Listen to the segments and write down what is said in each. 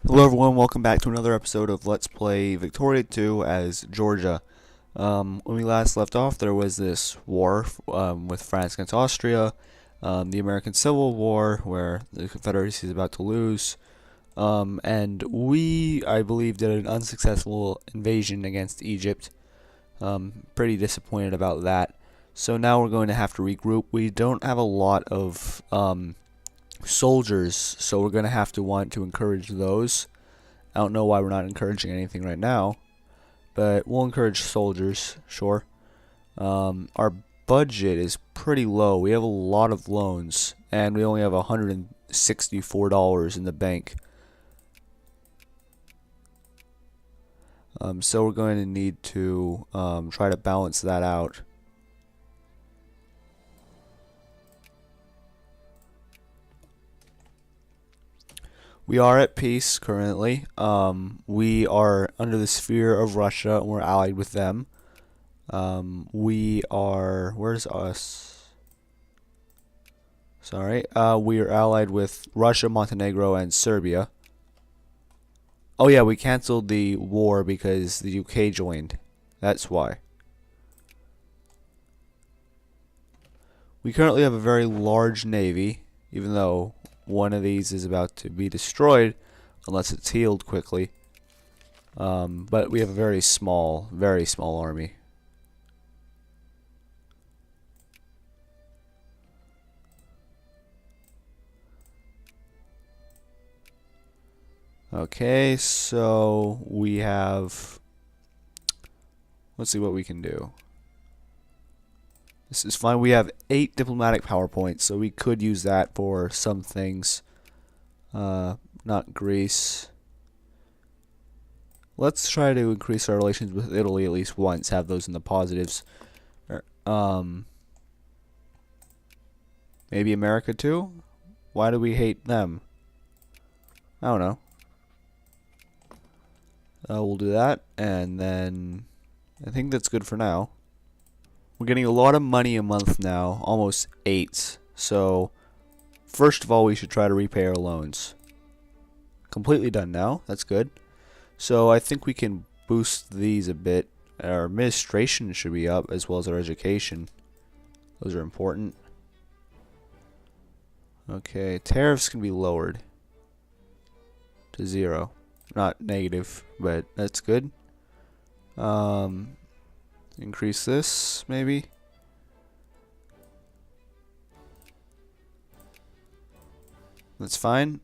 Hello everyone, welcome back to another episode of Let's Play Victoria 2 as Georgia. When we last left off, there was this war with France against Austria, the American Civil War, where the Confederacy is about to lose, and we, I believe, did an unsuccessful invasion against Egypt. Pretty disappointed about that. So now we're going to have to regroup. We don't have a lot of soldiers, so we're going to have to want to encourage those. I don't know why we're not encouraging anything right now, but we'll encourage soldiers, sure. Our budget is pretty low. We have a lot of loans, and we only have $164 in the bank. So we're going to need to try to balance that out. We are at peace currently. We are under the sphere of Russia, and we're allied with them. We are... Where's us? Sorry. We are allied with Russia, Montenegro, and Serbia. Oh yeah, we canceled the war because the UK joined. That's why. We currently have a very large navy, even though one of these is about to be destroyed unless it's healed quickly. But we have a very small army. Okay, so we have... Let's see what we can do. This is fine. We have 8 diplomatic power points, so we could use that for some things. Not Greece. Let's try to increase our relations with Italy at least once, have those in the positives. Maybe America too? Why do we hate them? I don't know. We'll do that, and then I think that's good for now. We're getting a lot of money a month now, almost 8. So, first of all, we should try to repay our loans. Completely done now. That's good. So, I think we can boost these a bit. Our administration should be up, as well as our education. Those are important. Okay, tariffs can be lowered to 0. Not negative, but that's good. Increase this, maybe. That's fine.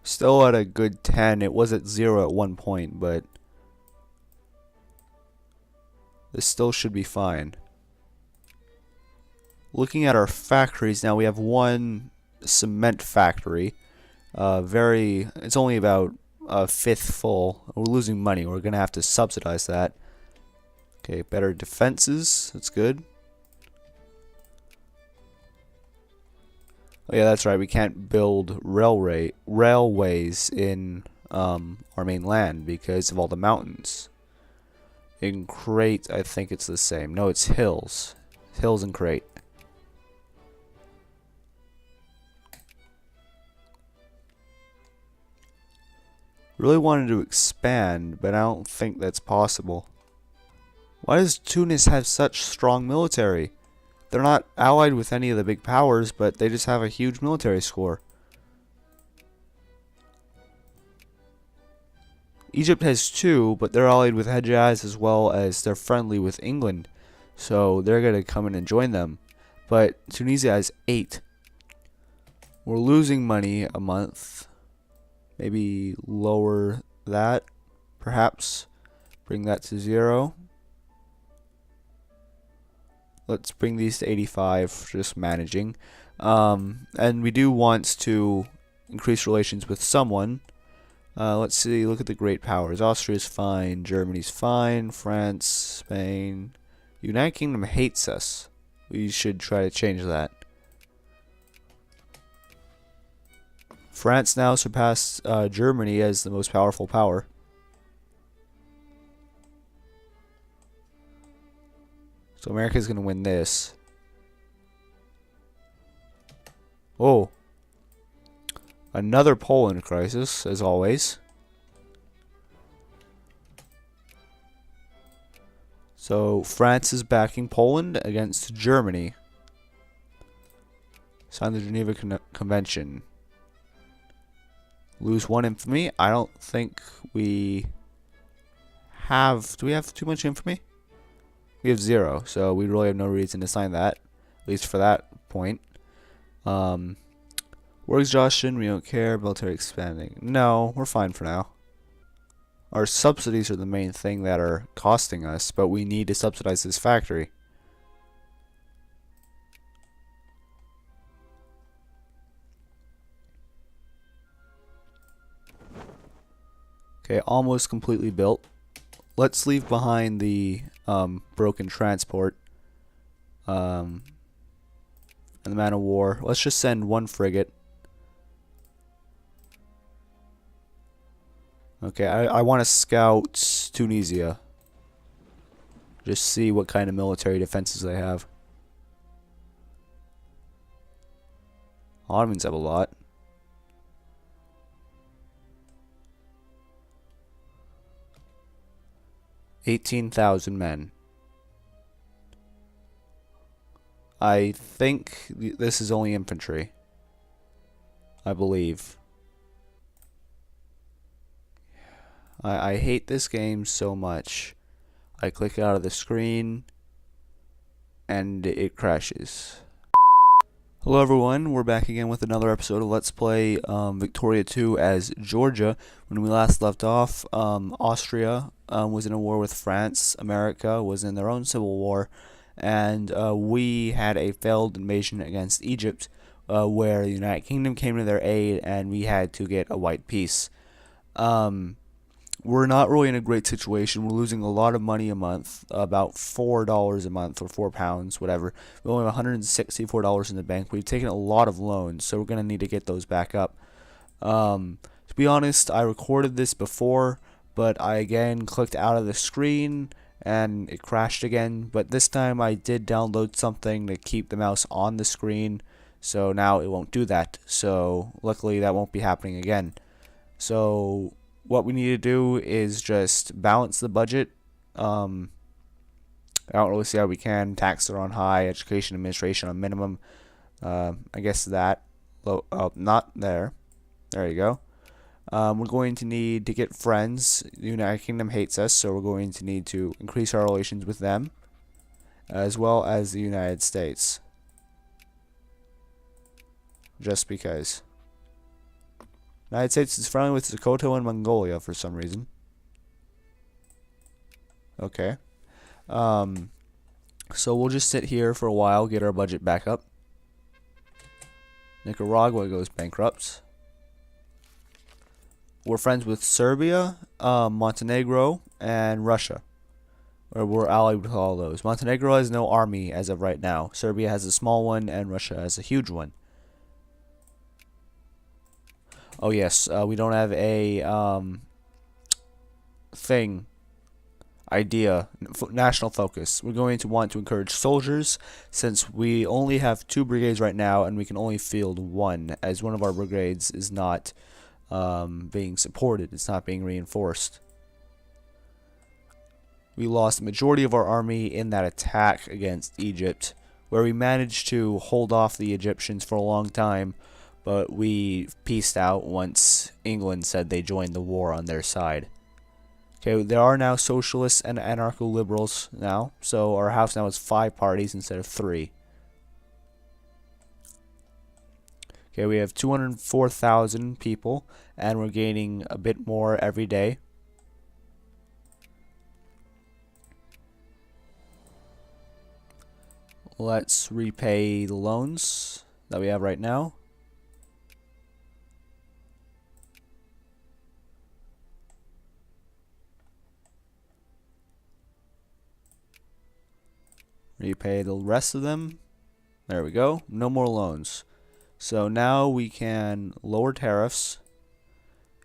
Still at a good 10. It was at 0 at one point, but this still should be fine. Looking at our factories now, we have one cement factory. It's only about a fifth full. We're losing money. We're gonna have to subsidize that. Okay, better defenses. That's good. Oh yeah, that's right. We can't build railways in our main land because of all the mountains. In Crete, I think it's the same. No, it's hills. Hills in Crete. Really wanted to expand, but I don't think that's possible. Why does Tunis have such strong military? They're not allied with any of the big powers, but they just have a huge military score. Egypt has 2, but they're allied with Hejaz as well as they're friendly with England. So they're going to come in and join them. But Tunisia has 8. We're losing money a month. Maybe lower that, perhaps. Bring that to 0. Let's bring these to 85, just managing. And we do want to increase relations with someone. Let's see, look at the great powers. Austria's fine, Germany's fine, France, Spain. United Kingdom hates us. We should try to change that. France now surpassed Germany as the most powerful power. So America's going to win this. Oh, another Poland crisis, as always. So France is backing Poland against Germany. Sign the Geneva Convention. Lose one infamy. I don't think we have. Do we have too much infamy? We have 0, so we really have no reason to sign that, at least for that point. War exhaustion. We don't care. Military expanding. No, we're fine for now. Our subsidies are the main thing that are costing us, but we need to subsidize this factory. Okay, almost completely built. Let's leave behind the broken transport and the man of war. Let's just send one frigate. Okay, I want to scout Tunisia. Just see what kind of military defenses they have. Ottomans have a lot. $18,000 men. I think this is only infantry. I believe. I hate this game so much. I click out of the screen and it crashes. Hello everyone, we're back again with another episode of Let's Play Victoria 2 as Georgia. When we last left off, Austria was in a war with France, America was in their own civil war, and we had a failed invasion against Egypt where the United Kingdom came to their aid and we had to get a white peace. We're not really in a great situation. We're losing a lot of money a month, about $4 a month or £4, whatever. We only have $164 in the bank. We've taken a lot of loans, so we're going to need to get those back up. To be honest, I recorded this before, but I again clicked out of the screen and it crashed again. But this time I did download something to keep the mouse on the screen, so now it won't do that. So luckily that won't be happening again. So what we need to do is just balance the budget. I don't really see how we can. Taxes are on high, education administration on minimum. I guess that. Not there. There you go. We're going to need to get friends. The United Kingdom hates us, so we're going to need to increase our relations with them, as well as the United States. Just because. United States is friendly with Dakota and Mongolia for some reason. Okay. So we'll just sit here for a while, get our budget back up. Nicaragua goes bankrupt. We're friends with Serbia, Montenegro, and Russia. Or we're allied with all those. Montenegro has no army as of right now. Serbia has a small one, and Russia has a huge one. Oh yes, we don't have a national focus. We're going to want to encourage soldiers, since we only have 2 brigades right now, and we can only field 1, as one of our brigades is not being supported. It's not being reinforced. We lost the majority of our army in that attack against Egypt, where we managed to hold off the Egyptians for a long time, but we peaced out once England said they joined the war on their side. Okay, there are now socialists and anarcho-liberals now, so our house now has 5 parties instead of 3. Okay, we have 204,000 people, and we're gaining a bit more every day. Let's repay the loans that we have right now. Repay the rest of them. There we go. No more loans. So now we can lower tariffs,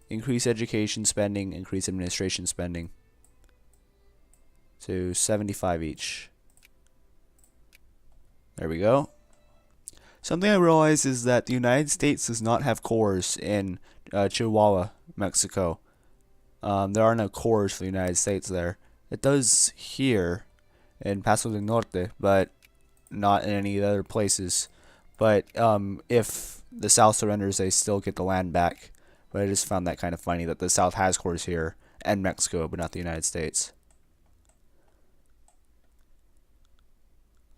increase education spending, increase administration spending to 75 each. There we go. Something I realized is that the United States does not have cores in Chihuahua, Mexico. There are no cores for the United States there. It does here in Paso del Norte, but not in any other places. But if the South surrenders, they still get the land back. But I just found that kind of funny that the South has cores here and Mexico, but not the United States.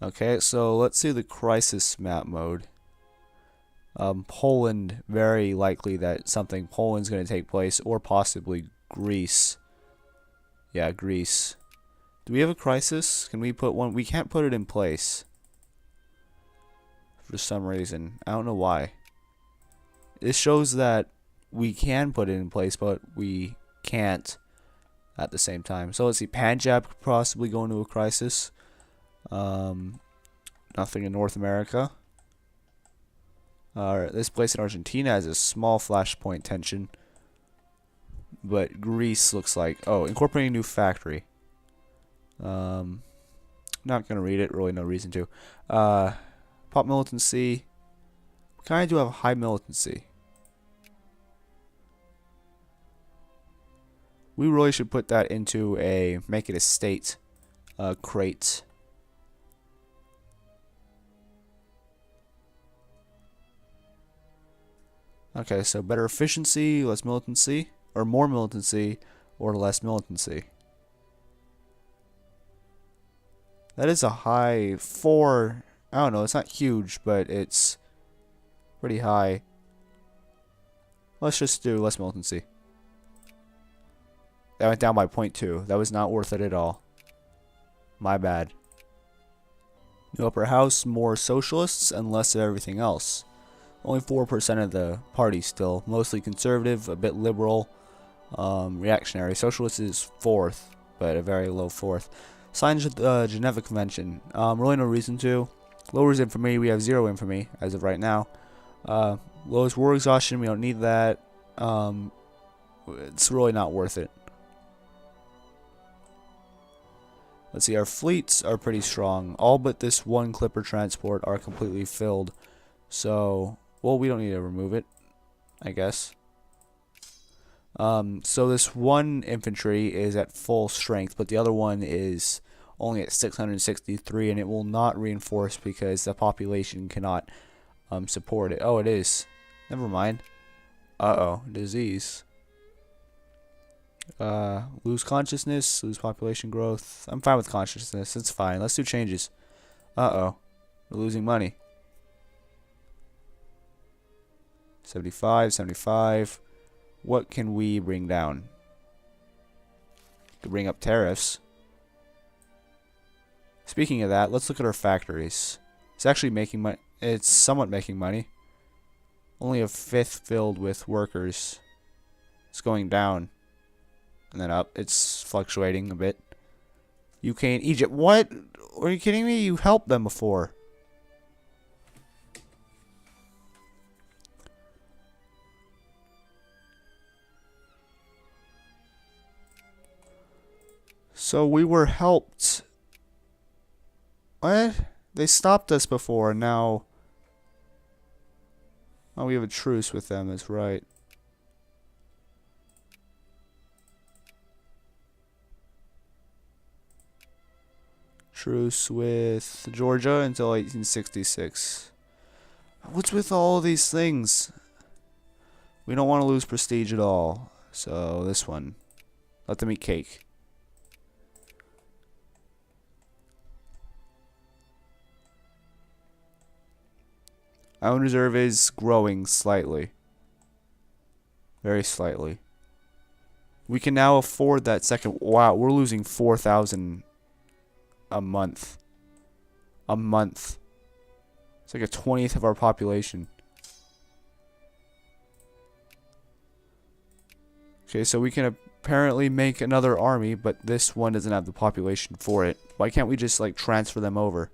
Okay, so let's see the crisis map mode. Poland, very likely that Poland's going to take place, or possibly Greece. Yeah, Greece. Do we have a crisis? Can we put one? We can't put it in place. For some reason. I don't know why. This shows that we can put it in place, but we can't at the same time. So let's see. Punjab could possibly go into a crisis. Nothing in North America. This place in Argentina has a small flashpoint tension. But Greece looks like... Oh, incorporating a new factory. Not going to read it. Really no reason to. Pop militancy. We kind of do have high militancy. We really should put that into a... Make it a state. Crate. Okay, so better efficiency, less militancy, or more militancy, or less militancy. That is a high 4. I don't know, it's not huge, but it's pretty high. Let's just do less militancy. That went down by 0.2. That was not worth it at all. My bad. New upper house, more socialists, and less of everything else. Only 4% of the party still. Mostly conservative, a bit liberal, reactionary. Socialist is 4th, but a very low 4th. Signs of the Geneva Convention. Really no reason to. Lowers infamy. We have 0 infamy as of right now. Lowest war exhaustion. We don't need that. It's really not worth it. Let's see. Our fleets are pretty strong. All but this one clipper transport are completely filled. So... Well, we don't need to remove it, I guess. So this one infantry is at full strength, but the other one is only at 663, and it will not reinforce because the population cannot support it. Oh, it is. Never mind. Uh-oh. Disease. Lose consciousness, lose population growth. I'm fine with consciousness. It's fine. Let's do changes. Uh-oh. We're losing money. 75, 75. What can we bring down? Could bring up tariffs. Speaking of that, let's look at our factories. It's actually making money. It's somewhat making money. Only a 5th filled with workers. It's going down. And then up. It's fluctuating a bit. UK and Egypt. What? Are you kidding me? You helped them before. So we were helped. What? They stopped us before, and now... Oh, we have a truce with them, that's right. Truce with Georgia until 1866. What's with all these things? We don't want to lose prestige at all. So, this one. Let them eat cake. Our reserve is growing slightly. Very slightly. We can now afford that second... Wow, we're losing 4,000 a month. A month. It's like a 20th of our population. Okay, so we can apparently make another army, but this one doesn't have the population for it. Why can't we just, like, transfer them over?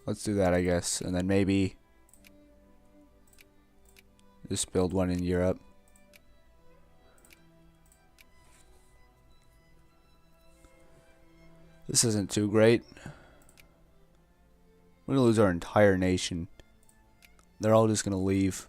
Let's do that, I guess. And then maybe just build one in Europe. This isn't too great. We're gonna lose our entire nation. They're all just gonna leave.